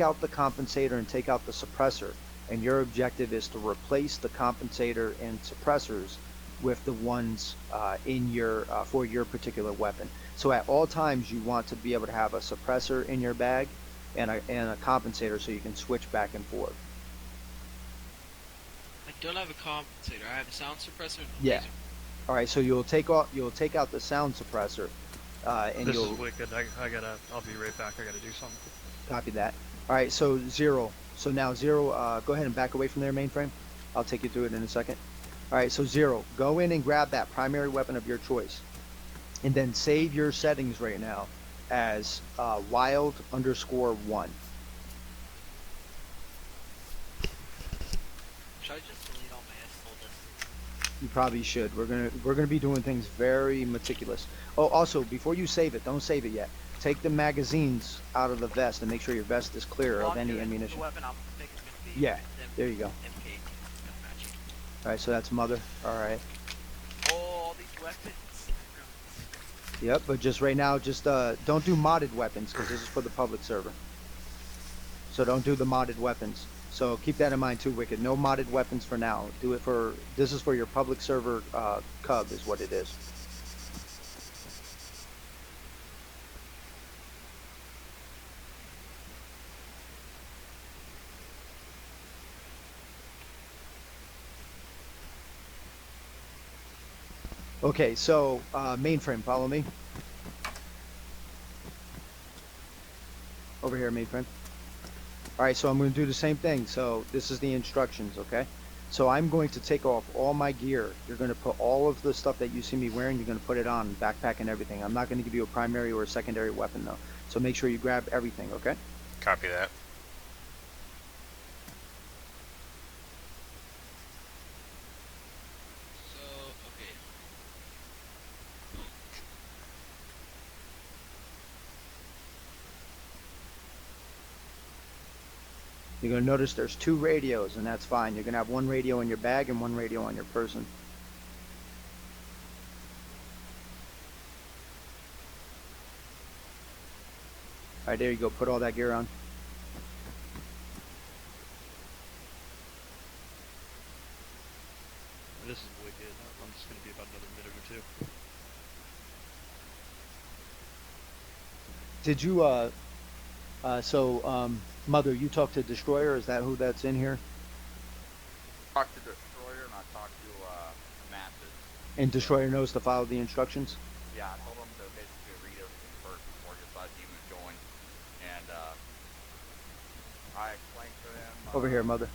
take out the compensator and take out the suppressor, and your objective is to replace the compensator and suppressors with the ones in your for your particular weapon. So at all times, you want to be able to have a suppressor in your bag and a compensator, so you can switch back and forth. I don't have a compensator. I have a sound suppressor and a Yeah. laser. All right. So you'll take out the sound suppressor, and This you'll is wicked. I'll be right back. I gotta do something. copy that. All right. So zero. So now zero. Go ahead and back away from there, mainframe. I'll take you through it in a second. All right. So zero. Go in and grab that primary weapon of your choice, and then save your settings right now as wild_1. Should I just delete all my S folders? You probably should. We're gonna be doing things very meticulous. Oh, also, before you save it, don't save it yet. Take the magazines out of the vest and make sure your vest is clear of any ammunition. The weapon I'm thinking is gonna be Yeah, there you go. MK. All right, so that's mother. All right. Oh, all these weapons. Yep, but just right now, just don't do modded weapons because this is for the public server. So don't do the modded weapons. So keep that in mind too, Wicked. No modded weapons for now. Do it for, this is for your public server cub is what it is. Okay, so mainframe, follow me. Over here, mainframe. All right, so I'm going to do the same thing. So this is the instructions, okay? So I'm going to take off all my gear. You're going to put all of the stuff that you see me wearing, you're going to put it on, backpack and everything. I'm not going to give you a primary or a secondary weapon though. So make sure you grab everything, okay? Copy that. So, okay. You're going to notice there's 2 radios, and that's fine. You're going to have 1 radio in your bag and 1 radio on your person. All right, there you go. Put all that gear on. This is wicked. I'm just gonna be about another minute or two. Did you, Mother, you talked to Destroyer? Is that who that's in here? Talk to Destroyer and I talked to Masses. And Destroyer knows to follow the instructions? Yeah, I told him to basically read everything first before he decides he was going. And I explained to him. Over here, Mother.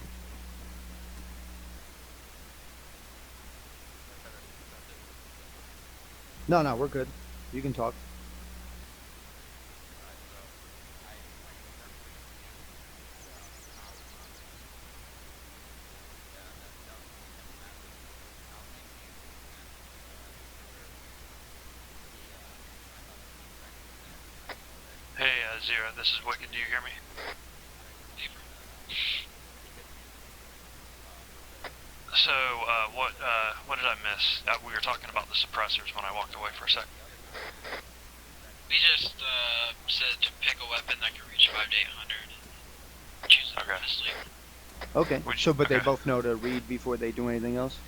No, no, we're good. You can talk. Hey, Zero, this is Wicked. Do you hear me? So, what did I miss? We were talking about the suppressors when I walked away for a sec. We just said to pick a weapon that can reach 5 to 800 and choose it honestly. Okay, so, but they okay. both know to read before they do anything else?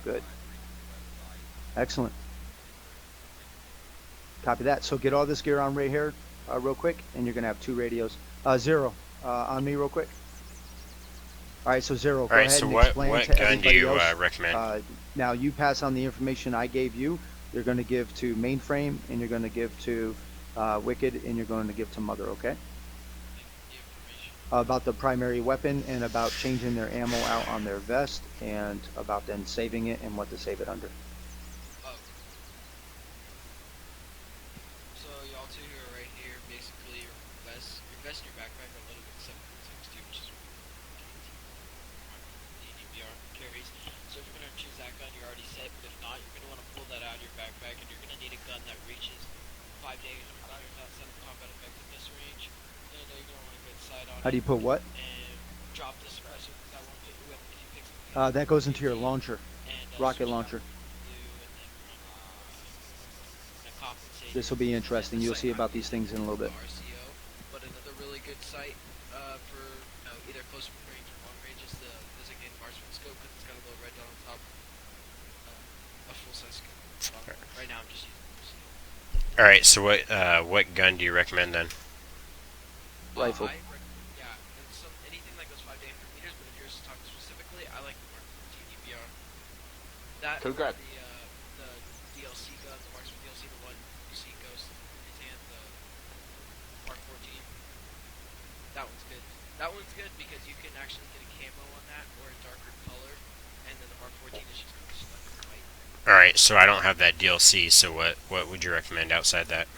Good. Excellent. Copy that. So get all this gear on right here real quick, and you're going to have 2 radios. Zero, on me real quick. All right, so Zero, go Alright, ahead so and what explain to gun do everybody you else. recommend? Now you pass on the information I gave you. You're going to give to Mainframe, and you're going to give to Wicked, and you're going to give to Mother, okay? About the primary weapon, and about changing their ammo out on their vest, and about then saving it and what to save it under. Oh. So y'all two who are right here, basically your vest and your backpack are loaded with 7.62, which is the DBR carries. So if you're gonna choose that gun, you're already set. But if not, you're gonna want to pull that out of your backpack, and you're gonna need a gun that reaches 5 to 800 meters outside of combat effectiveness range. And you're gonna want a good sight on How do you put what? and drop the suppressor, because that won't get you if you pick something That goes into your launcher, and rocket switch launcher. out you, and then run a compensator This will be interesting. And the You'll site see I'm about these using things in a little is bit. the RCO, but another really good site for either close range or long range is the designated marksman scope because it's got a little red dot on top, a full size scope. Right now I'm just using RCO. All right. So what gun do you recommend then? Rifle. Yeah, and anything that goes 5 to 800 meters, but if you're talking specifically, I like the Mark 14 DBR. That Could or grab. the DLC gun, the Marksman DLC, the one you see Ghost in his hand, the Mark 14. That one's good. That one's good because you can actually get a camo on that or a darker color, and then the Mark 14 is just kind of stuck in white. All right. So I don't have that DLC. So what would you recommend outside that?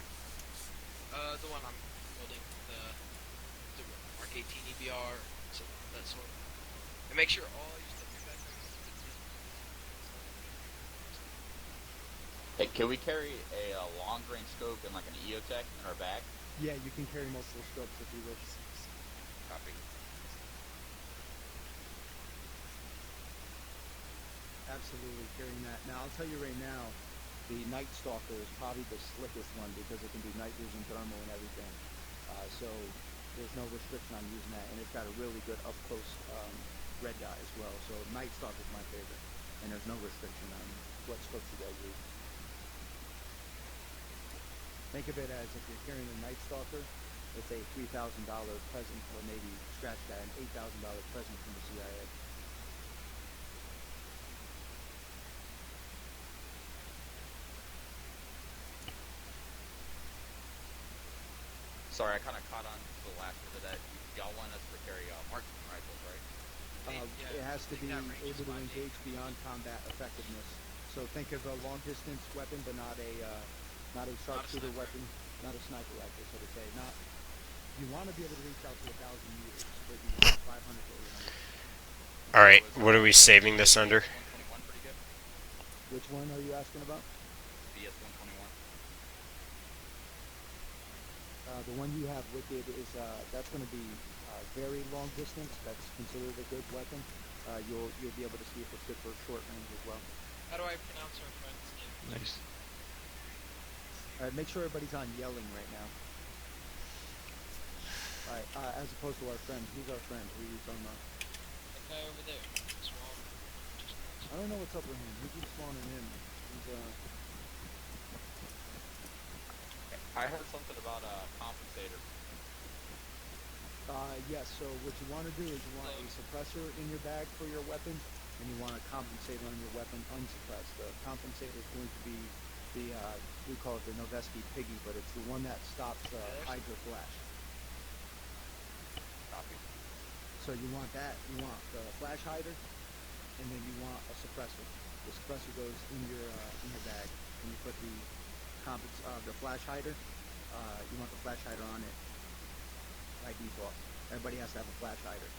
The one I'm holding, the Mark 18 EBR, so that sort. And make sure all your stuff in your backpack is Hey, can we carry a long range scope and like an EOTech in our bag? Yeah, you can carry multiple scopes if you wish. Copy. Absolutely, carrying that. Now, I'll tell you right now, the Night Stalker is probably the slickest one because it can do night vision, thermal, and everything. So there's no restriction on using that, and it's got a really good up close red dot as well. So Night Stalker is my favorite, and there's no restriction on what scopes you guys use. Think of it as if you're carrying a Night Stalker, it's a $3,000 present, or maybe scratch that, an $8,000 present from the CIA. Sorry, I kind of caught on to the last bit of that. Y'all want us to carry marksman rifles, right? It has to be that range is able to 5 to 8. engage beyond combat effectiveness. So think of a long distance weapon, but not a sharpshooter sniper. weapon, not a sniper rifle, so to say. Not you want to be able to reach out to 1,000 meters, but you want 500 to 800. All right. What are we saving this under? BS-121 pretty good? Which one are you asking about? BS-121. The one you have, Wicked, is that's going to be very long distance. That's considered a good weapon. You'll be able to see if it's good for short range as well. How do I pronounce our friend's name? Nice. All right, make sure everybody's on yelling right now. All right, as opposed to our friend. Who's our friend? Who are you talking about? That guy over there. Swan. I don't know what's up with him. He keeps spawning in. He's I heard something about a compensator. yes. So what you want to do is you want a suppressor in your bag for your weapon, and you want a compensator on your weapon unsuppressed. The compensator is going to be the we call it the Noveski Piggy, but it's the one that stops Hydra Flash. Copy. So you want that. You want the flash hider, and then you want a suppressor. The suppressor goes in your bag, and you put the flash hider. You want the flash hider on it by default. Everybody has to have a flash hider.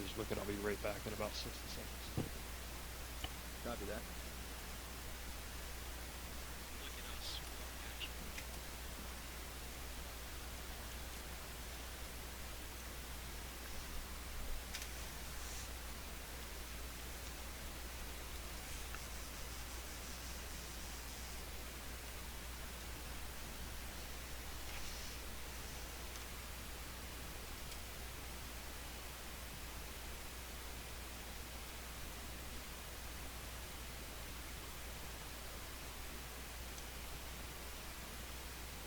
Just look it. I'll be right back in about 60 seconds. Copy that. Look at us.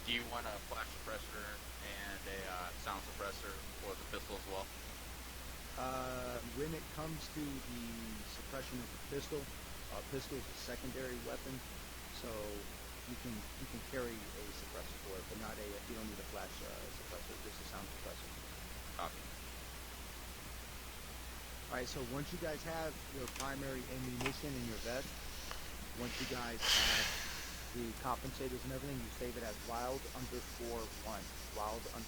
Do you want a flash suppressor and a sound suppressor for the pistol as well? When it comes to the suppression of the pistol is a secondary weapon, so you can carry a suppressor for it, but not you don't need a flash suppressor, just a sound suppressor. Copy. All right, so once you guys have your primary ammunition in your vest, once you guys have the compensators and everything, you save it as wild_1. Wild_1.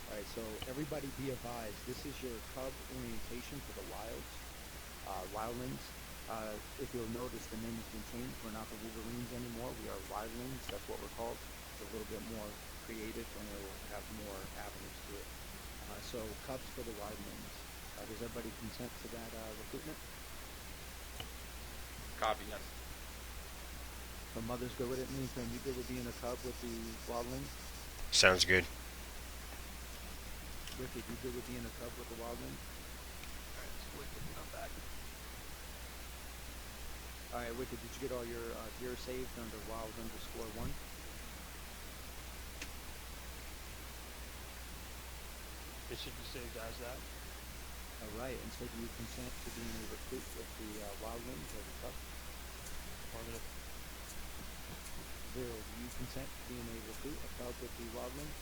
Alright, so everybody be advised, this is your cub orientation for the wilds, wildlings. If you'll notice, the name has been changed. We're not the Wolverines anymore. We are wildlings. That's what we're called. It's a little bit more creative, and it will have more avenues to it. So cubs for the wildlings. Does everybody consent to that recruitment? Copy, yes. The mothers go with it. Lincoln, you good with being a cub with the wildlings? Sounds good. Wicked, you good with being a cub with the wildlings? Alright, so Wicked, I'm back. All right, Wicked, did you get all your gear saved under wild_1? It should be saved as that. All right, and so do you consent to being a recruit with the wildlings or the cub? Affirmative. Zero, do you consent to being a recruit, a cub with the wildlings?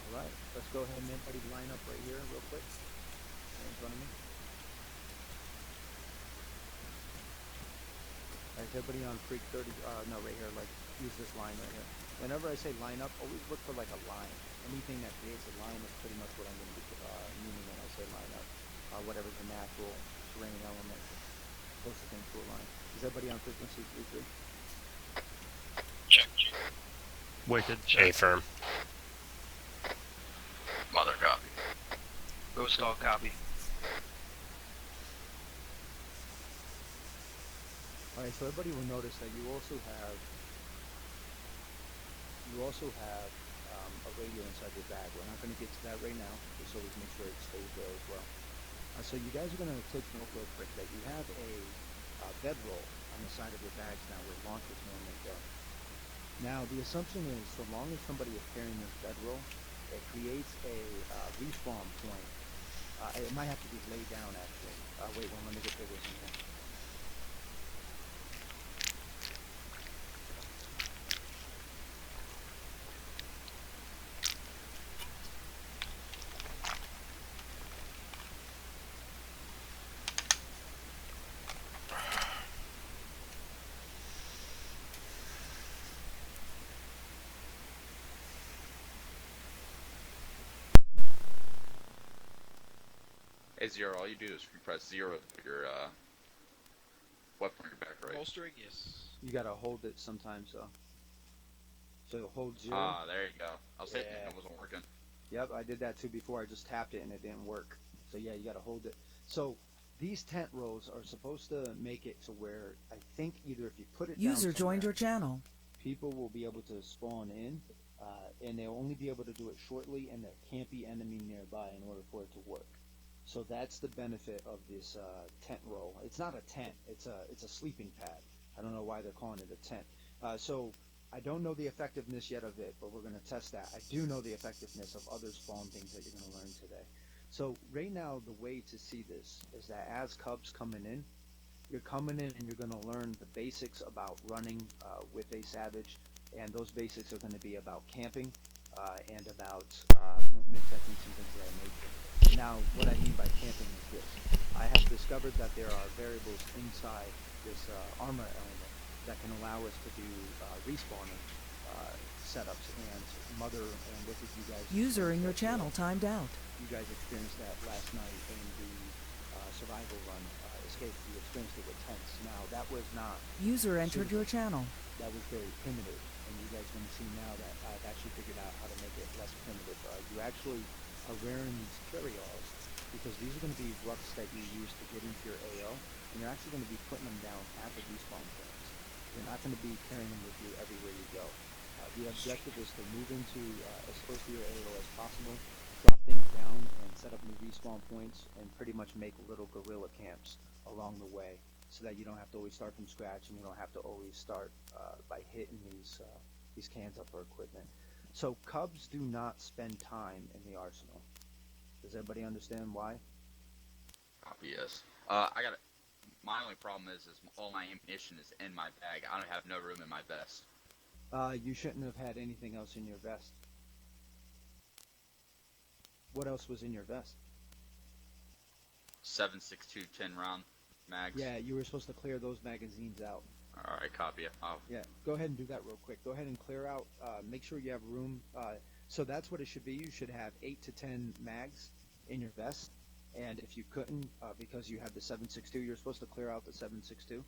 All right, let's go ahead and everybody line up right here real quick. Right in front of me. All right, everybody on freak 30, no, right here, like, use this line right here. Whenever I say line up, always look for like a line. Anything that creates a line is pretty much what I'm going to be meaning when I say line up. Whatever's a natural terrain element closest thing to a line. Is everybody on frequency 33? Check. Wicked. A firm. Mother copy. Ghost dog copy. Alright, so everybody will notice that you also have a radio inside your bag. We're not going to get to that right now, just always make sure it stays there as well. So you guys are going to take note real quick that you have a bedroll on the side of your bags now where launchers normally go. Now the assumption is so long as somebody is carrying this bedroll, it creates a respawn point. It might have to be laid down actually. Wait, let me get this in here. Hey, Zero, all you do is press 0 to put your weapon on your back, right? Holstering, yes. You gotta hold it sometimes though. So hold 0. Ah, there you go. I was hitting it, Yeah. it wasn't working. Yep, I did that too before. I just tapped it and it didn't work. So yeah, you gotta hold it. So these tent rolls are supposed to make it to where I think either if you put it User down joined your somewhere, channel. people will be able to spawn in, and they'll only be able to do it shortly, and there can't be enemy nearby in order for it to work. So that's the benefit of this tent roll. It's not a tent; it's a sleeping pad. I don't know why they're calling it a tent. So I don't know the effectiveness yet of it, but we're going to test that. I do know the effectiveness of other spawn things that you're going to learn today. So right now, the way to see this is that as cubs coming in, you're coming in and you're going to learn the basics about running with a savage, and those basics are going to be about camping and about movement techniques and things of that nature. Now, what I mean by camping is this. I have discovered that there are variables inside this armor element that can allow us to do respawning setups, and Mother and Wicked, you guys... User in your experienced that channel timed out. You guys experienced that last night in the survival run escape. You experienced it with tents. Now, that was not... User entered your channel. That was very primitive, and you guys are going to see now that I've actually figured out how to make it less primitive. You actually are wearing these carry-alls because these are going to be rucks that you use to get into your AO, and you're actually going to be putting them down at the respawn points. You're not going to be carrying them with you everywhere you go. The objective is to move into as close to your AO as possible, drop things down, and set up new respawn points, and pretty much make little guerrilla camps along the way, so that you don't have to always start from scratch, and you don't have to always start by hitting these cans up for equipment. So cubs do not spend time in the arsenal. Does everybody understand why? Copy, yes. My only problem is all my ammunition is in my bag. I don't have no room in my vest. You shouldn't have had anything else in your vest. What else was in your vest? 7.62 10 round mags. Yeah, you were supposed to clear those magazines out. Alright, copy it. Yeah, go ahead and do that real quick. Go ahead and clear out, make sure you have room. So that's what it should be. You should have 8 to 10 mags in your vest. And if you couldn't, because you have the 7.62, you're supposed to clear out the 7.62.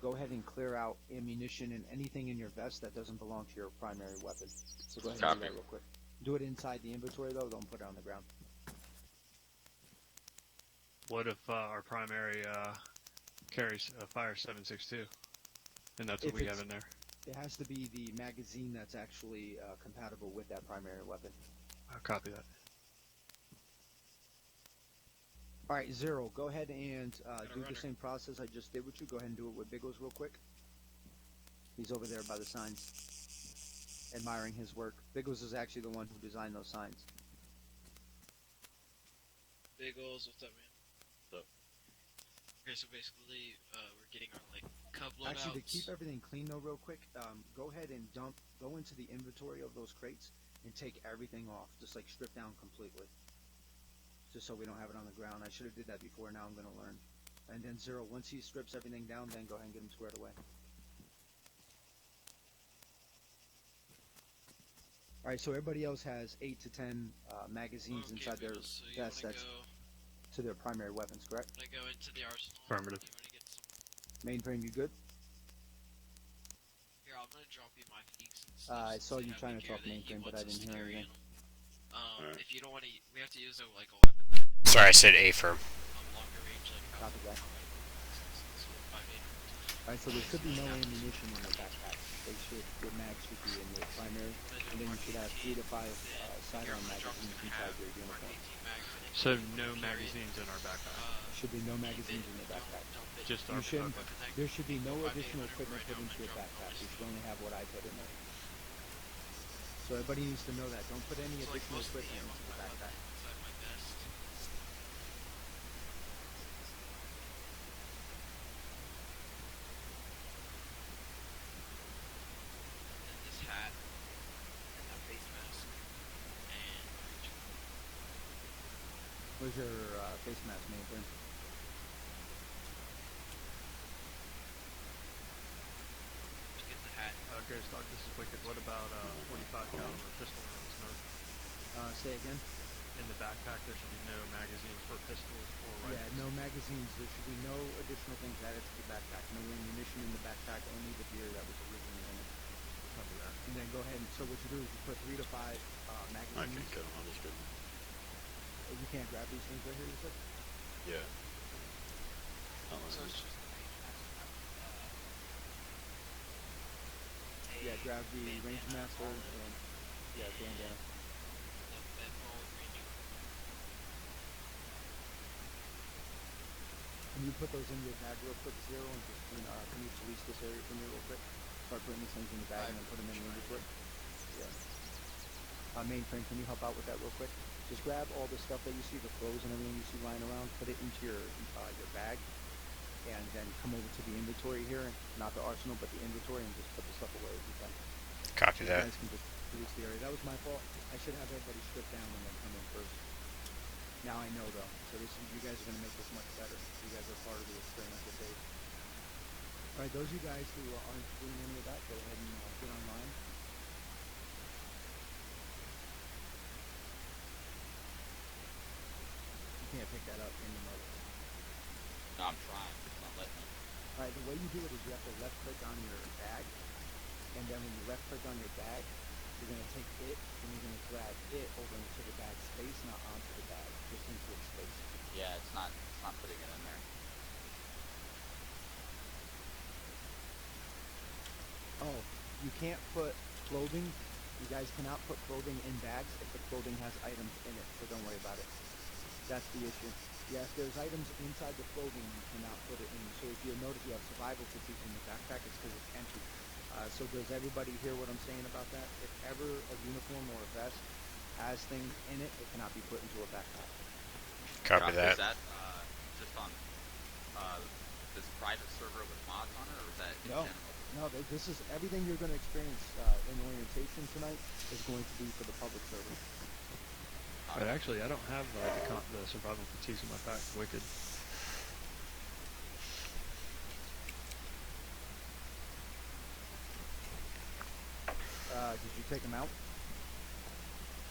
Go ahead and clear out ammunition and anything in your vest that doesn't belong to your primary weapon. So go ahead and do that real quick. Do it inside the inventory though. Don't put it on the ground. What if our primary carries a fire 7.62, and that's what If we it's- have in there? It has to be the magazine that's actually compatible with that primary weapon. I'll copy that. All right, Zero, go ahead and do the runner. same process I just did with you. Go ahead and do it with Biggles real quick. He's over there by the signs, admiring his work. Biggles is actually the one who designed those signs. Biggles, what's up, man? What's up? Okay, so basically, we're getting our like cup loadouts. Actually, to keep everything clean though, real quick, go ahead and go into the inventory of those crates and take everything off. Just like strip down completely. Just so we don't have it on the ground. I should have did that before, now I'm going to learn. And then Zero, once he strips everything down, then go ahead and get him squared away. Alright, so everybody else has 8 to 10 magazines Okay, inside their Biggles, so you vest wanna that's go, to their primary weapons, correct? wanna go into the arsenal. Affirmative. You wanna get some. Mainframe, you good? Here, I'm gonna drop you my peaks and stuff. I saw since you have trying the to gear talk that he mainframe, but wants I us didn't to hear carry anything. in 'em. If you don't want to, we have to use a weapon that Sorry, I said A firm. longer range, like Copy that. so 580. Alright, so there should be no ammunition in the backpack. Your mags should be in your primary, and then you should have 3 to 5 sidearm magazines inside your uniform. So no magazines in our backpack. Should be no magazines in your backpack. Just You our shouldn't. okay. There should be no additional equipment put into your backpack. You should only have what I put in there. So everybody needs to know that. Don't put any additional equipment into the backpack. Inside my vest. And then this hat, and that face mask, and reach. Where's your face mask, mainframe? Get the hat. Gary Stark, this is Wicked. What about 45 caliber pistol rounds? No? Say again? In the backpack, there should be no magazines for pistols or Yeah, rifles. no magazines. There should be no additional things added to the backpack. No ammunition in the backpack. Only the gear that was originally in it. Copy that. And then go ahead and, so what you do is you put 3 to 5 magazines. get them. I'll just get them. You can't grab these things right here, you said? Yeah. So it's just Yeah, grab the range master and yeah, bandana. the forward range. Can you put those in your bag real quick, Zero, and just can you police this area for me real quick? Start putting these things in the bag and then put them in the inventory. Yeah. Mainframe, can you help out with that real quick? Just grab all the stuff that you see, the clothes and everything you see lying around, put it into your bag, and then come over to the inventory here, not the arsenal, but the inventory, and just put the stuff away if you can. Copy You that. guys can just police the area. That was my fault. I should have everybody strip down and then come in first. Now I know though, so you guys are gonna make this much better. You guys are part of the experimental phase. All right, those of you guys who aren't doing any of that, go ahead and get online. You can't pick that up in the mode. No, I'm trying. It's not letting me. All right, the way you do it is you have to left click on your bag, and then when you left click on your bag, you're gonna take it and you're gonna drag it over into the bag space, not onto the bag, just into its space. Yeah, it's not putting it in there. Oh, you can't put clothing. You guys cannot put clothing in bags if the clothing has items in it, so don't worry about it. That's the issue. Yeah, if there's items inside the clothing, you cannot put it in. So if you'll notice you have survival fatigue in your backpack, it's because it's empty. So does everybody hear what I'm saying about that? If ever a uniform or a vest has things in it, it cannot be put into a backpack. Copy that. Is that just on this private server with mods on it, or is that in No. general? No, this is everything you're going to experience in orientation tonight is going to be for the public server. But actually, I don't have the survival fatigues in my pack. Wicked. Did you take them out?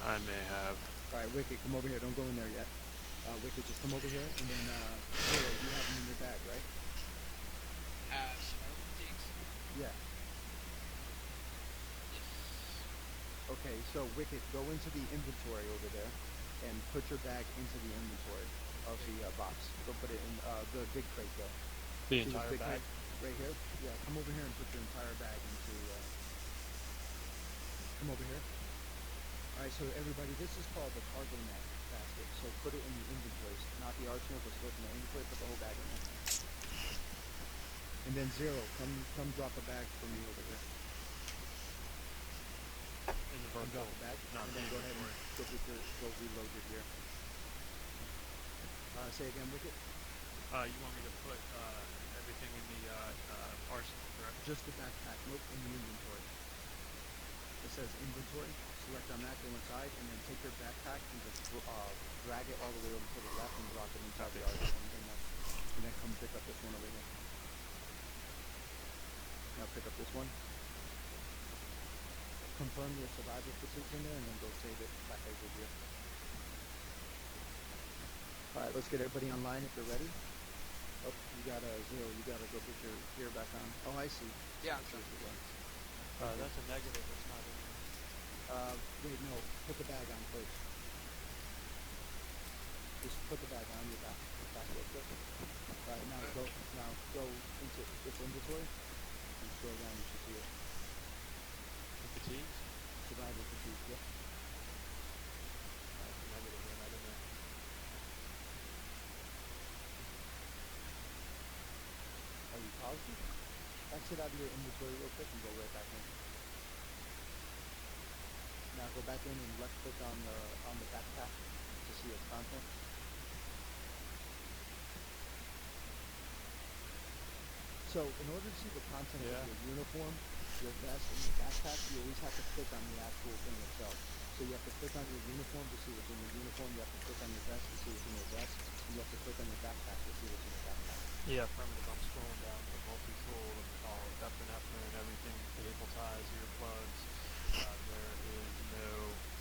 I may have. All right, Wicked, come over here. Don't go in there yet. Wicked, just come over here, and then Zero, you have them in your bag, right? Have snow fatigues? Yeah. Yes. Okay, so Wicked, go into the inventory over there, and put your bag into the inventory of the box. Go put it in the big crate there. The See this entire big bag? crate right here? Yeah, come over here and put your entire bag into. Come over here. All right, so everybody, this is called the cargo net basket. So put it in the inventory, not the arsenal, but put it in the inventory. Put the whole bag in there. And then Zero, come drop a bag for me over here. In the Come virtual. drop a bag, Not and the then go ahead and inventory. go reload your gear. Say again, Wicked. You want me to put everything in the arsenal, correct? Just the backpack. Nope, in the inventory. It says inventory. Select on that, go inside, and then take your backpack and just drag it all the way over to the left and drop it inside the arsenal. And then come pick up this one over here. Now pick up this one. Confirm your survivor fatigues in there, and then go save it back over here. Alright, let's get everybody online if they're ready. Oh, you got Zero, you gotta go put your gear back on. Oh, I see. Yeah, I see what you're doing. That's a negative. It's not in there. Wait, no, put the bag on first. Just put the bag on your back real quick. Alright, now go into this inventory. And scroll down, you should see it. The fatigues? Survivor fatigue, yep. That's a negative. They're not in there. Are you positive? Exit out of your inventory real quick and go right back in. Now go back in and left click on the backpack to see its content. So in order to see the content of your uniform, your vest, and your backpack, you always have to click on the actual thing itself. So you have to click on your uniform to see what's in your uniform, you have to click on your vest to see what's in your vest, and you have to click on your backpack to see what's in your backpack. Yeah, affirmative. I'm scrolling down to multi-tool, all epinephrine, everything, cable ties, earplugs. There is no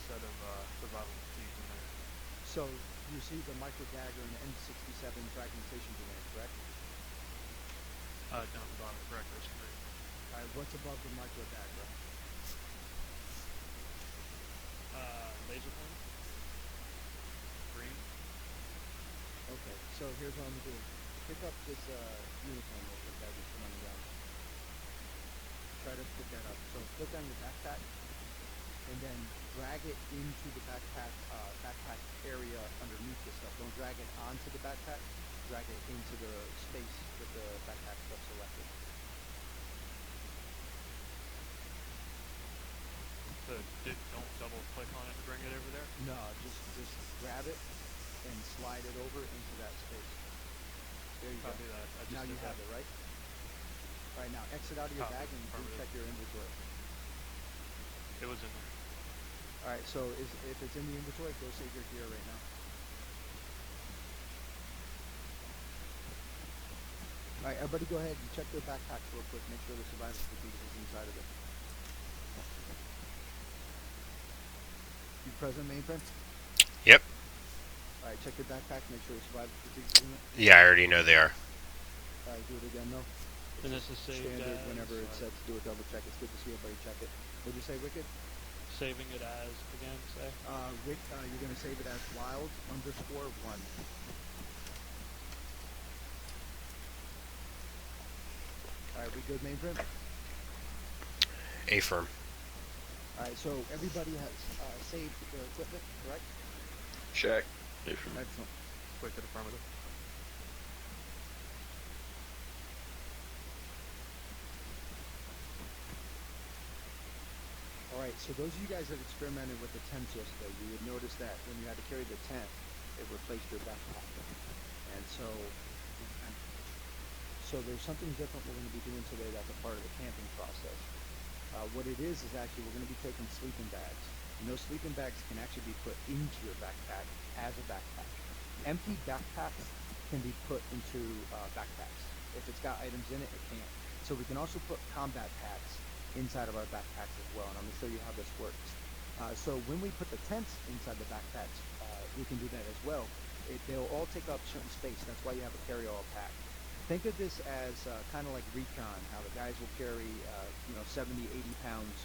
set of survival fatigues in there. So you see the micro dagger and the M67 fragmentation grenade, correct? Down the bottom, correct, there's three. Alright, what's above the micro dagger? Laser pointer? Green? Okay, so here's what I'm gonna do. Pick up this uniform real quick that just put on the ground. Try to pick that up. So click on your backpack and then drag it into the backpack area underneath this stuff. Don't drag it onto the backpack, drag it into the space with the backpack stuff selected. So don't double click on it to bring it over there? No, just grab it and slide it over into that space. There you Copy go. that. I just Now you did have that. it, right? Alright, now exit out of your Copy. bag and Affirmative. check your inventory. It was in there. Alright, so if it's in the inventory, go save your gear right now. Alright, everybody go ahead and check their backpacks real quick. Make sure the survivor fatigue is inside of it. You present, mainframe? Yep. Alright, check your backpack. Make sure the survivor fatigue is in it. Yeah, I already know they are. Alright, do it again though. And this is saved Standard, as... whenever it's set to do a double check. It's good to see everybody check it. What'd you say, Wicked? Saving it as, again, say? Wick, you're gonna save it as wild_1. Alright, we good, mainframe? Affirm. Alright, so everybody has saved their equipment, correct? Check. Excellent. Wicked affirmative. Alright, so those of you guys that experimented with the tents yesterday, you would notice that when you had to carry the tent, it replaced your backpack. And so there's something different we're going to be doing today that's a part of the camping process. What it is actually we're going to be taking sleeping bags. And those sleeping bags can actually be put into your backpack as a backpack. Empty backpacks can be put into backpacks. If it's got items in it, it can't. So we can also put combat packs inside of our backpacks as well, and I'm going to show you how this works. So when we put the tents inside the backpacks, we can do that as well. They'll all take up certain space. That's why you have a carry-all pack. Think of this as kind of like recon, how the guys will carry, 70, 80 pounds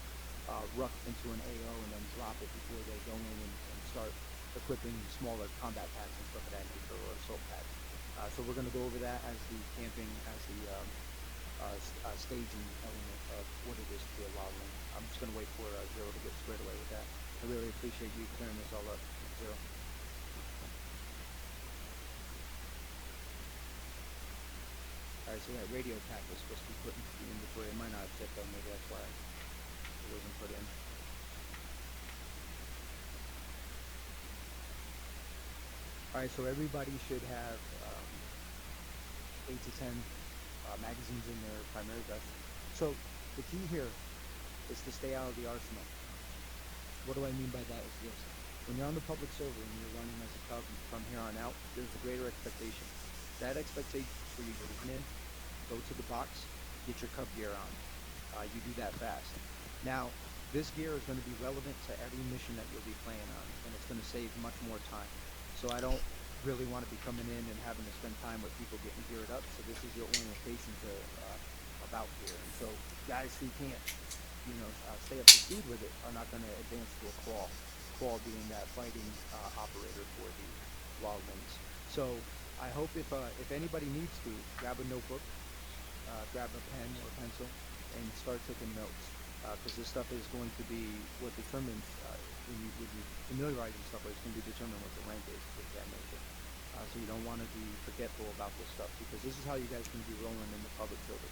ruck into an AO and then drop it before they go in and start equipping smaller combat packs and stuff of that nature, or assault packs. So we're going to go over that as the camping, as the staging element of what it is to be a wildling. I'm just going to wait for Zero to get squared away with that. I really appreciate you clearing this all up, Zero. Alright, so that radio pack was supposed to be put into the inventory. It might not have fit though, maybe that's why it wasn't put in. Alright, so everybody should have 8 to 10 magazines in their primary vest. So the key here is to stay out of the arsenal. What do I mean by that is this. When you're on the public server and you're running as a cub from here on out, there's a greater expectation. That expectation is for you to run in, go to the box, get your cub gear on. You do that fast. Now, this gear is going to be relevant to every mission that you'll be playing on, and it's going to save much more time. So I don't really want to be coming in and having to spend time with people getting geared up. So this is your orientation to about gear. And so guys who can't, stay up to speed with it are not going to advance to a crawl. Crawl being that fighting operator for the wildlings. So I hope if anybody needs to, grab a notebook, grab a pen or pencil, and start taking notes. Because this stuff is going to be what determines, when you familiarize yourself with it, it's going to be determined what the rank is of that nature. So you don't want to be forgetful about this stuff, because this is how you guys can be rolling in the public server.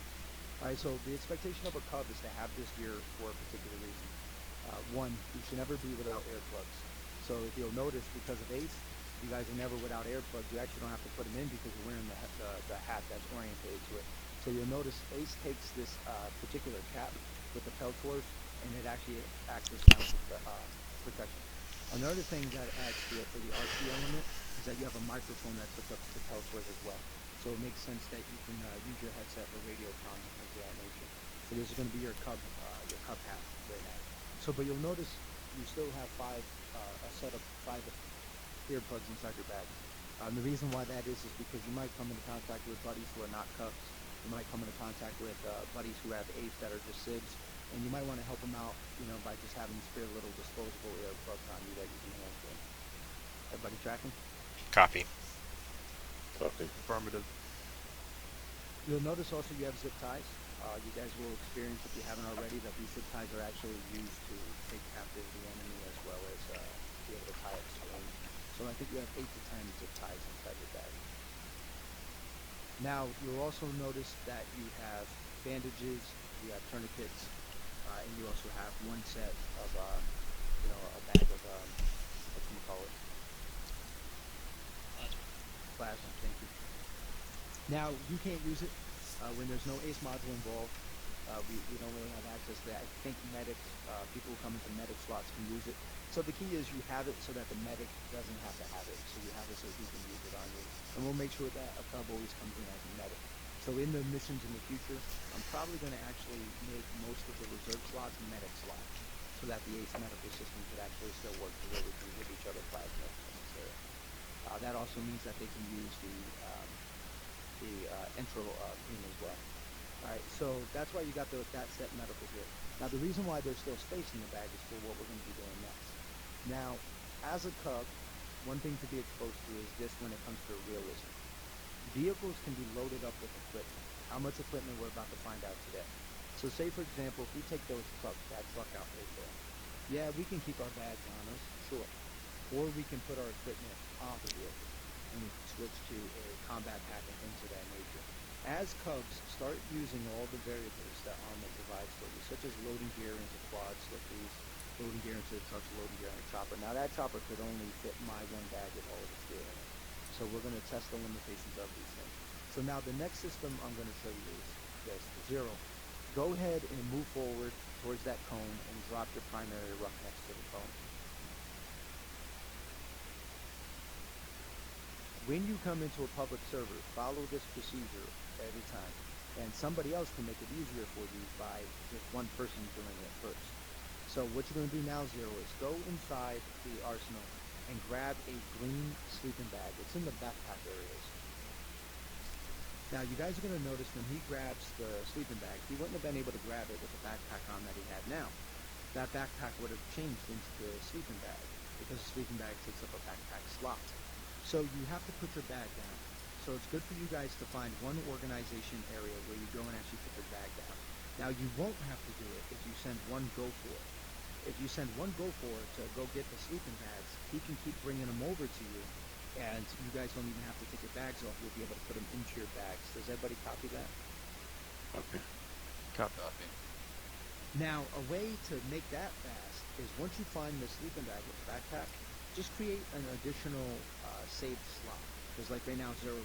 Alright, so the expectation of a cub is to have this gear for a particular reason. One, you should never be without earplugs. So if you'll notice, because of Ace, you guys are never without earplugs. You actually don't have to put them in because you're wearing the hat that's orientated to it. So you'll notice Ace takes this particular cap with the Peltors, and it actually acts as sound protection. Another thing that adds to it for the RC element is that you have a microphone that's hooked up to the Peltors as well. So it makes sense that you can use your headset for radio comms and things of that nature. So this is going to be your cub hat right now. So, but you'll notice you still have a set of 5 earplugs inside your bag. The reason why that is because you might come into contact with buddies who are not cubs. You might come into contact with buddies who have Ace that are just SIBs, and you might want to help them out, by just having spare little disposable earplugs on you that you can hand to them. Everybody tracking? Copy. Affirmative. You'll notice also you have zip ties. You guys will experience, if you haven't already, that these zip ties are actually used to take captive the enemy as well as be able to tie up strings. So I think you have 8 to 10 zip ties inside your bag. Now, you'll also notice that you have bandages, you have tourniquets, and you also have one set of, a bag of, whatchamacallit? Plasma, thank you. Now, you can't use it when there's no ACE module involved. We don't really have access to that. I think medics, people who come into medic slots can use it. So the key is you have it so that the medic doesn't have to have it. So you have it so he can use it on you. And we'll make sure that a cub always comes in as a medic. So in the missions in the future, I'm probably going to actually make most of the reserve slots medic slots, so that the ACE medical system could actually still work to where we can give each other plasma if necessary. That also means that they can use the intro beam as well. Alright, so that's why you got that set medical gear. Now the reason why there's still space in the bag is for what we're going to be doing next. Now, as a cub, one thing to be exposed to is this when it comes to realism. Vehicles can be loaded up with equipment. How much equipment we're about to find out today. So say for example, if we take those trucks, that truck out right there. Yeah, we can keep our bags on us, sure. Or we can put our equipment on the vehicle and we can switch to a combat pack and things of that nature. As cubs, start using all the variables that Arma provides for you, such as loading gear into quads, slippies, loading gear into the trucks, loading gear on a chopper. Now that chopper could only fit my one bag with all of its gear in it. So we're going to test the limitations of these things. So now the next system I'm going to show you is this, Zero. Go ahead and move forward towards that cone and drop your primary ruck next to the cone. When you come into a public server, follow this procedure every time. And somebody else can make it easier for you by just one person doing it first. So what you're going to do now, Zero, is go inside the arsenal and grab a green sleeping bag. It's in the backpack areas. Now you guys are going to notice when he grabs the sleeping bag, he wouldn't have been able to grab it with the backpack on that he had now. That backpack would have changed into the sleeping bag because the sleeping bag takes up a backpack slot. So you have to put your bag down. So it's good for you guys to find one organization area where you go and actually put your bag down. Now you won't have to do it if you send one go for it. If you send one go for it to go get the sleeping bags, he can keep bringing them over to you, and you guys don't even have to take your bags off. You'll be able to put them into your bags. Does everybody copy that? Copy. Copy. Now, a way to make that fast is once you find the sleeping bag with the backpack, just create an additional saved slot. Because like right now, Zero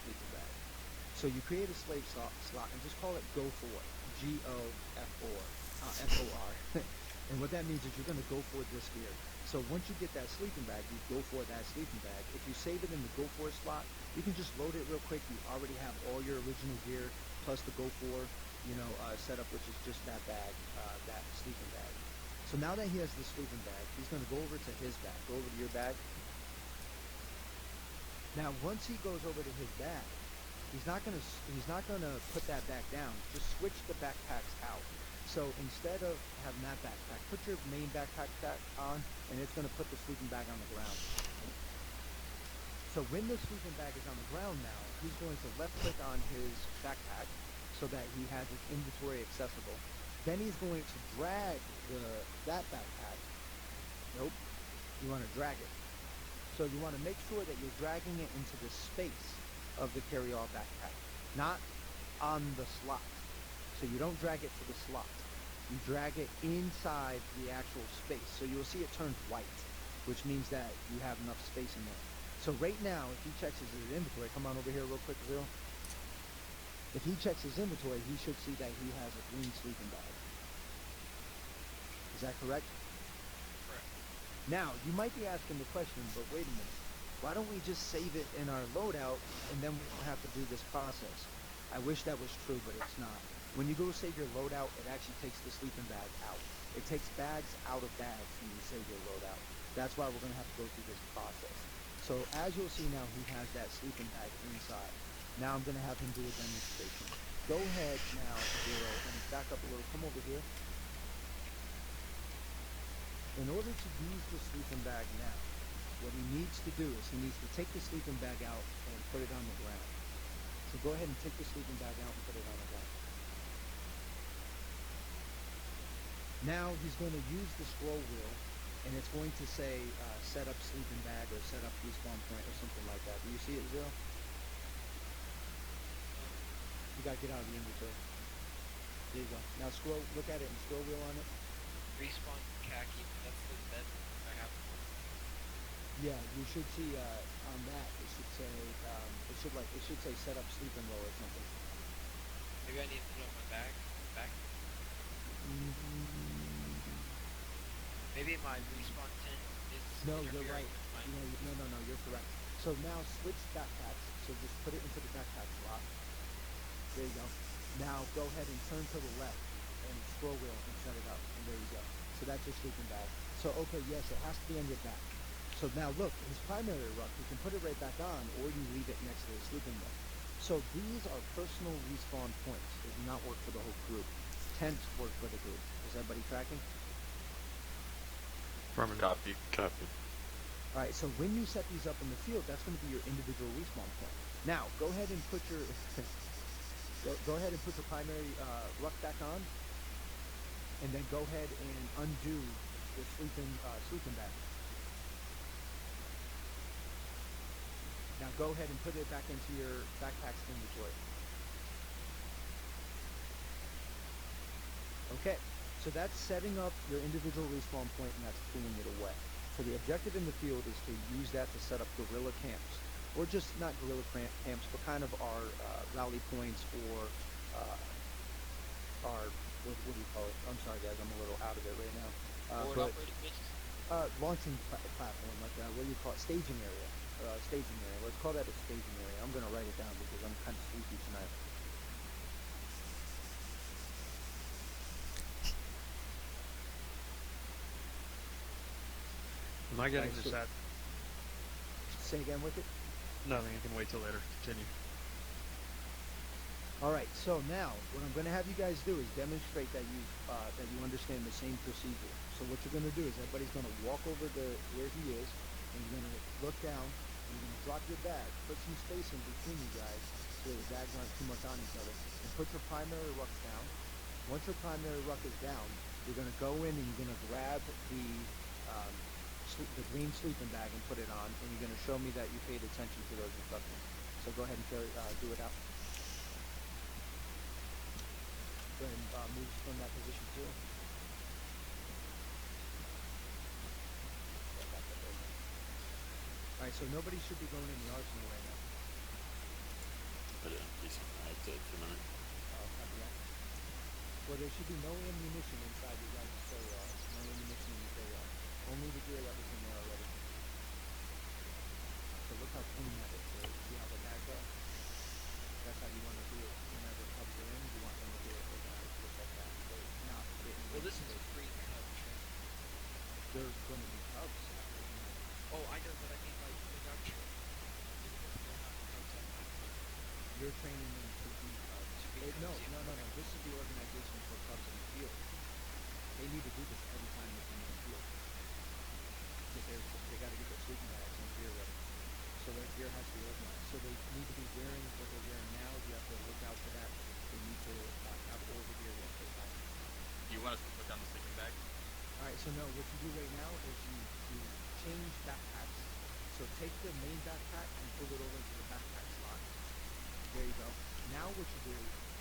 sleeping bag. So you create a slave slot and just call it Go4, G-O-F-O-R, F-O-R. And what that means is you're going to go for this gear. So once you get that sleeping bag, you go for that sleeping bag. If you save it in the Go4 slot, you can just load it real quick. You already have all your original gear plus the Go4, setup, which is just that bag, that sleeping bag. So now that he has the sleeping bag, he's going to go over to his bag. Go over to your bag. Now, once he goes over to his bag, he's not gonna put that back down. Just switch the backpacks out. So instead of having that backpack, put your main backpack on, and it's gonna put the sleeping bag on the ground. So when the sleeping bag is on the ground now, he's going to left click on his backpack so that he has his inventory accessible. Then he's going to drag that backpack. Nope. You want to drag it. So you want to make sure that you're dragging it into the space of the carry-all backpack, not on the slot. So you don't drag it to the slot. You drag it inside the actual space. So you'll see it turns white, which means that you have enough space in there. So right now, if he checks his inventory, come on over here real quick, Zero. If he checks his inventory, he should see that he has a green sleeping bag. Is that correct? Correct. Now, you might be asking the question, but wait a minute. Why don't we just save it in our loadout and then we don't have to do this process? I wish that was true, but it's not. When you go save your loadout, it actually takes the sleeping bag out. It takes bags out of bags when you save your loadout. That's why we're going to have to go through this process. So as you'll see now, he has that sleeping bag inside. Now I'm going to have him do a demonstration. Go ahead now, Zero, and back up a little. Come over here. In order to use the sleeping bag now, what he needs to do is he needs to take the sleeping bag out and put it on the ground. So go ahead and take the sleeping bag out and put it on the ground. Now he's going to use the scroll wheel, and it's going to say set up sleeping bag or set up respawn point or something like that. Do you see it, Zero? You gotta get out of the inventory. There you go. Now look at it and scroll wheel on it. Respawn khaki, that's the bed I have. Yeah, you should see on that it should say it should say set up sleeping row or something. Maybe I need to put it on my back. Maybe my respawn tent is No, you're interfering right. with my No, you're correct. So now switch backpacks. So just put it into the backpack slot. There you go. Now go ahead and turn to the left and scroll wheel and set it up. And there you go. So that's your sleeping bag. So okay, yes, it has to be on your back. So now look, his primary ruck, you can put it right back on or you leave it next to the sleeping bag. So these are personal respawn points. They do not work for the whole group. Tents work for the group. Is everybody tracking? Copy. Alright, so when you set these up in the field, that's going to be your individual respawn point. Now, go ahead and put your go ahead and put your primary ruck back on, and then go ahead and undo the sleeping bag. Now go ahead and put it back into your backpack's inventory. Okay, so that's setting up your individual respawn point, and that's cleaning it away. So the objective in the field is to use that to set up guerrilla camps, or just not guerrilla camps, but kind of our rally points or our what do you call it? I'm sorry guys, I'm a little out of it right now. forward operating bases. Launching platform, like what do you call it? Staging area. Staging area. Let's call that a staging area. I'm gonna write it down because I'm kind of sleepy tonight. Am I getting Right, this so- at? Say again, Wicked? Nothing. I can wait till later. Continue. All right. So now, what I'm going to have you guys do is demonstrate that you understand the same procedure. So what you're going to do is everybody's going to walk over to where he is, and you're going to look down, and you're going to drop your bag, put some space in between you guys, so the bags aren't too much on each other, and put your primary rucks down. Once your primary ruck is down, you're going to go in and you're going to grab um, the green sleeping bag and put it on, and you're going to show me that you paid attention to those instructions. So go ahead and do it out. Go ahead and move from that position too. All right, so nobody should be going in the arsenal right now. Copy that. Well, there should be no ammunition inside your guys' carry-on. No ammunition in your carry-on. Only the gear that was in there already. So look how clean that is. So see how the bags are? That's how you want to do it. Whenever cubs are in, you want them to do it organized just like that. So not getting Well, this is into a free cub trip. there's going to be cubs. Oh, I know, but I mean like without trip. Because they're not cubs at that point. You're training them to be cubs. To be No, cubs, yeah. no, no, no. This is the organization for cubs in the field. They need to do this every time they come in the field. They got to get their sleeping bags and gear ready. So their gear has to be organized. So they need to be wearing what they're wearing now. You have to look out for that. They need to have all the gear ready. Do you want us to put down the sleeping bag? All right. So no, what you do right now is you change backpacks. So take the main backpack and pull it over into the backpack slot. There you go. Now what you do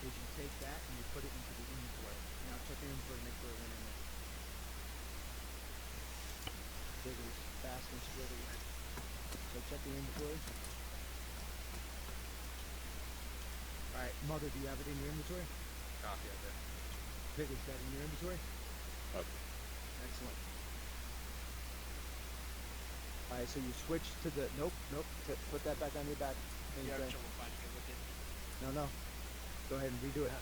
is you take that and you put it into the inventory. Now check the inventory, make sure it went in there. There it is, fast and squirrely. So check the inventory. Alright, Mother, do you have it in your inventory? Copy of it. Vic, is that in your inventory? Okay. Excellent. Alright, so you switch to the, nope, put that back on your back. You have Mainframe. trouble finding it with it. No. Go ahead and redo it.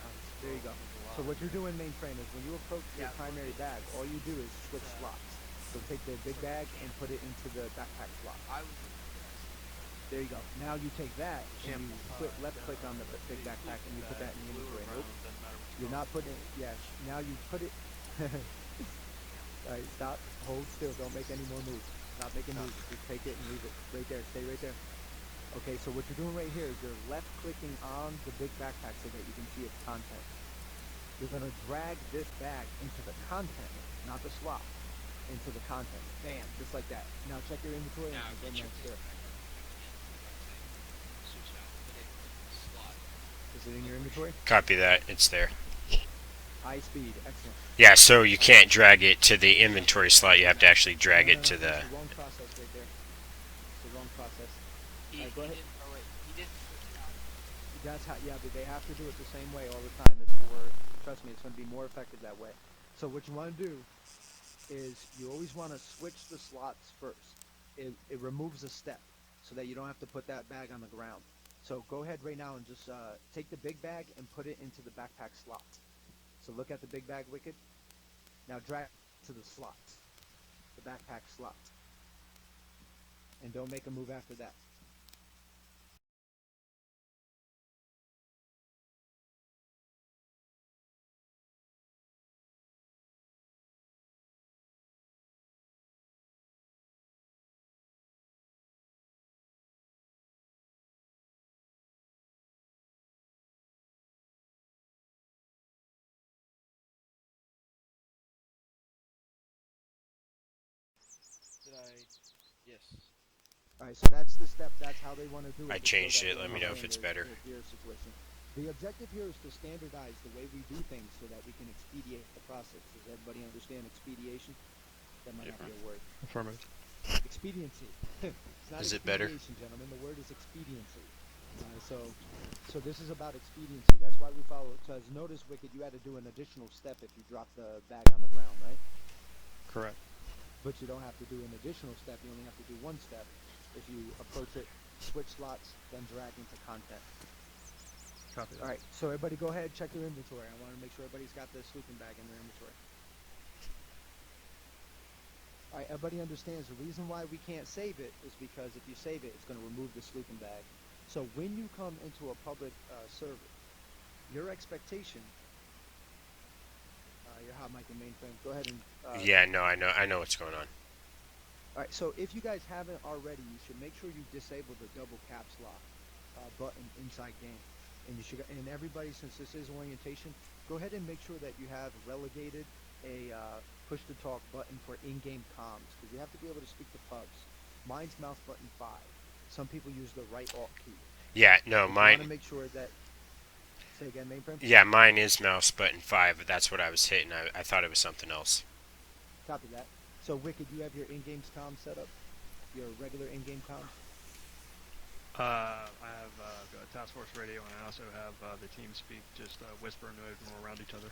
There you go. So what you're doing, mainframe, is when you approach your primary bag, all you do is switch slots. So take the big bag and put it into the backpack slot. I was There you go. Now you take that and you left click on the big backpack and you put that in the inventory. Nope. You're not putting it. Yeah. Now you put it. All right. Stop. Hold still. Don't make any more moves. Not making moves. Just take it and leave it right there. Stay right there. Okay. So what you're doing right here is you're left clicking on the big backpack so that you can see its content. You're gonna drag this bag into the content, not the slot, into the content. Bam. Just like that. Now check your inventory now and get then your that's gear there. back on. Switch it out. Put it in the slot. Is it in your inventory? Copy that. It's there. High speed, excellent. Yeah, so you can't drag it to the inventory slot. You have to actually drag No, it to the... That's the wrong process right there. It's the wrong process. Alright, go ahead. Didn't, oh wait, he didn't switch it out. That's how, yeah, but they have to do it the same way all the time. It's trust me, it's going to be more effective that way. So what you want to do is you always want to switch the slots first. It removes a step so that you don't have to put that bag on the ground. So go ahead right now and just take the big bag and put it into the backpack slot. So look at the big bag, Wicked. Now drag it to the slot, the backpack slot. And don't make a move after that. Did I? Yes. Alright, so that's the step, that's how they want to do it. I to show changed that it, they let me know if understand it's their- better. their gear situation. The objective here is to standardize the way we do things so that we can expedite the process. Does everybody understand expediation? That might not be a word. Affirmative. Expediency. It's not Is it better? expediation, gentlemen. The word is expediency. So this is about expediency. That's why we follow it. Because notice, Wicked, you had to do an additional step if you drop the bag on the ground, right? Correct. But you don't have to do an additional step. You only have to do one step if you approach it, switch slots, then drag into content. Copy that. All right, so everybody go ahead, check your inventory. I want to make sure everybody's got the sleeping bag in their inventory. All right, everybody understands the reason why we can't save it is because if you save it, it's going to remove the sleeping bag. So when you come into a public server, your expectation, your hot mic and mainframe, go ahead and Yeah, no, I know what's going on. all right, so if you guys haven't already, you should make sure you disable the double caps lock button inside game. And you should, and everybody, since this is orientation, go ahead and make sure that you have relegated a push to talk button for in-game comms, because you have to be able to speak to pubs. Mine's mouse button 5. Some people use the right alt key. Yeah, no, You want to mine. make sure that. Say again, mainframe. Yeah, mine is mouse button 5, but that's what I was hitting. I thought it was something else. Copy that. So Wicked, you have your in-game comms set up. Your regular in-game comms. I have Task Force Radio, and I also have the team speak, just whispering to everyone around each other.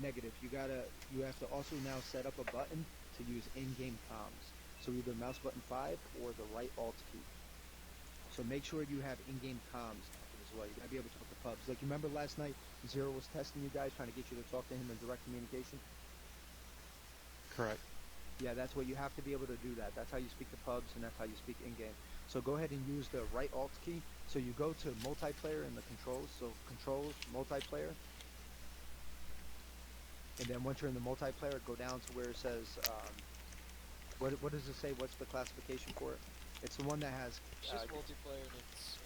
Negative. You have to also now set up a button to use in-game comms. So either mouse button 5 or the right alt key. So make sure you have in-game comms as well. You gotta be able to talk to pubs. Like you remember last night, Zero was testing you guys, trying to get you to talk to him in direct communication. Correct. Yeah, that's what you have to be able to do that. That's how you speak to pubs, and that's how you speak in-game. So go ahead and use the right alt key. So you go to multiplayer in the controls. So controls, multiplayer. And then once you're in the multiplayer, go down to where it says, what does it say? What's the classification for it? It's the one that has It's just multiplayer and it's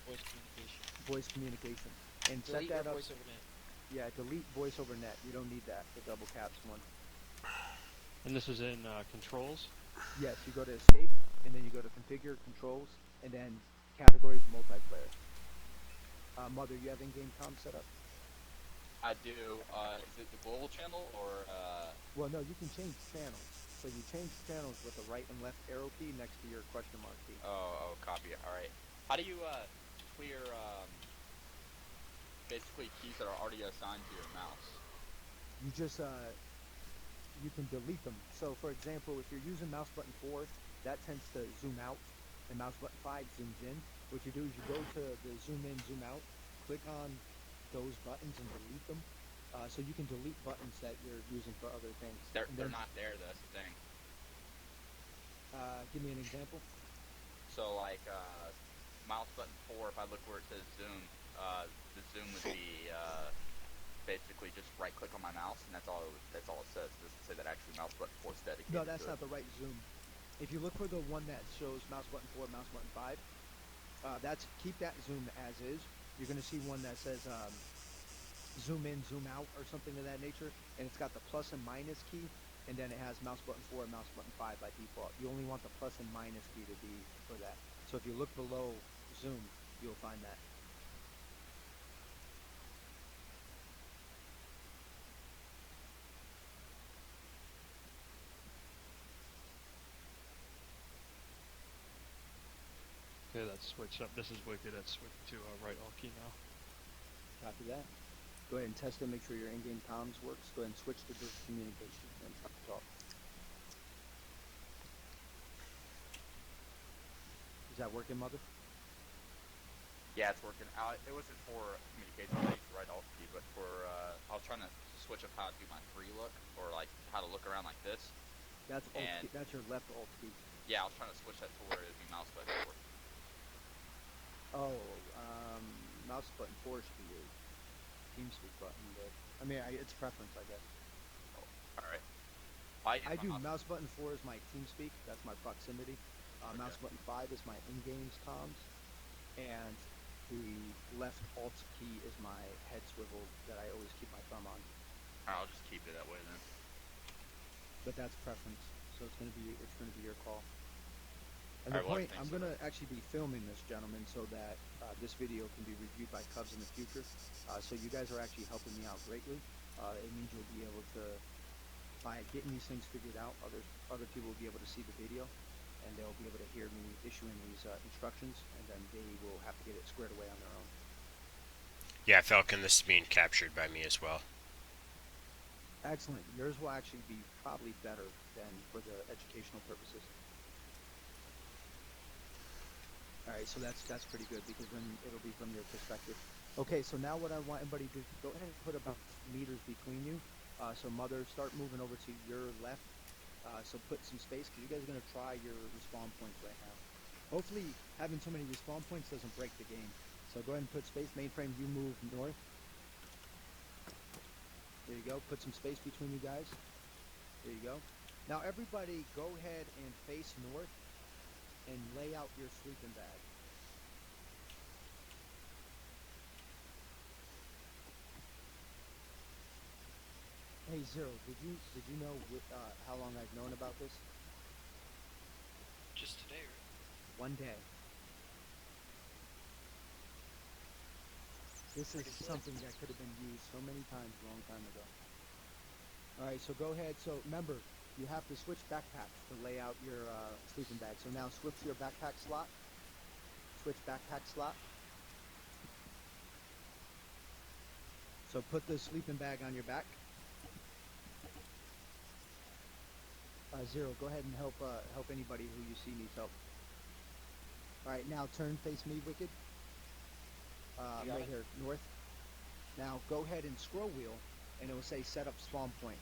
voice communication. voice communication. And Delete set that your up. voice over net. Yeah, delete voice over net. You don't need that, the double caps one. And this is in controls. Yes, you go to escape, and then you go to configure controls, and then categories multiplayer. Mother, you have in-game comms set up? I do. Is it the global channel or? Well, no, you can change channels. So you change channels with the right and left arrow key next to your question mark key. Oh, copy it. All right. How do you clear basically keys that are already assigned to your mouse? You just you can delete them. So for example, if you're using mouse button 4, that tends to zoom out, and mouse button 5 zooms in. What you do is you go to the zoom in, zoom out, click on those buttons and delete them. So you can delete buttons that you're using for other things. They're And then, not there. That's the thing. give me an example. So like mouse button 4, if I look where it says zoom, the zoom would be basically just right click on my mouse, and that's all it says. It doesn't say that actually mouse button 4 is dedicated. No, that's to not the right zoom. If you look for the one that shows mouse button 4, mouse button 5, keep that zoom as is. You're going to see one that says zoom in, zoom out, or something of that nature, and it's got the plus and minus key, and then it has mouse button 4 and mouse button 5 by default. You only want the plus and minus key to be for that. So if you look below zoom, you'll find that. Okay, that's switched up. This is Wicked. That's switched to right alt key now. Copy that. Go ahead and test it, make sure your in-game comms works. Go ahead and switch to direct communication and talk. Is that working, Mother? Yeah, it's working. It wasn't for communication, I used the right alt key, but for I was trying to switch up how to do my free look, or like how to look around like this. That's alt And- key, that's your left alt key. Yeah, I was trying to switch that to where it would be mouse button 4. Oh, mouse button 4 should be your TeamSpeak button, but I mean, it's preference, I guess. All right. I do mouse button 4 is my TeamSpeak. That's my proximity. Mouse button 5 is my in-games comms, and the left alt key is my head swivel that I always keep my thumb on. I'll just keep it that way then. But that's preference, so it's gonna be your call. And Alright, the well, point, thanks I'm for gonna actually be filming this, gentlemen, so that this video can be reviewed by Cubs in the future. So you guys are actually helping me out greatly. It means you'll be able to, by getting these things figured out, other people will be able to see the video, and they'll be able to hear me issuing these instructions, and then they will have to get it squared away on their own. Yeah, Falcon, this is being captured by me as well. Excellent. Yours will actually be probably better than for the educational purposes. All right, so that's pretty good because then it'll be from your perspective. Okay, so now what I want everybody to do, go ahead and put about meters between you. So Mother, start moving over to your left, So put some space because you guys are gonna try your respawn points right now. Hopefully, having so many respawn points doesn't break the game. So go ahead and put space. Mainframe, you move north. There you go. Put some space between you guys. There you go. Now everybody, go ahead and face north and lay out your sleeping bag. Hey Zero, did you know how long I've known about this? Just today, right? One day. This is something that could have been used so many times a long time ago. Alright, so go ahead. So remember, you have to switch backpacks to lay out your sleeping bag. So now switch to your backpack slot. Switch backpack slot. So put the sleeping bag on your back. Zero, go ahead and help anybody who you see needs help. Alright, now turn, face me, Wicked. I'm right here, north. Now go ahead and scroll wheel, and it will say set up spawn point.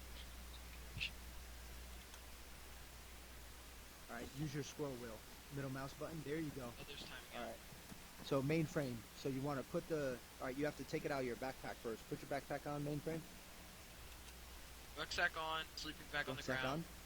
Alright, use your scroll wheel. Middle mouse button, there you go. Oh, there's time again. Alright. So mainframe, so you want to put the, alright, you have to take it out of your backpack first. Put your backpack on, mainframe. Rucksack on, sleeping bag on the Rucksack ground. on.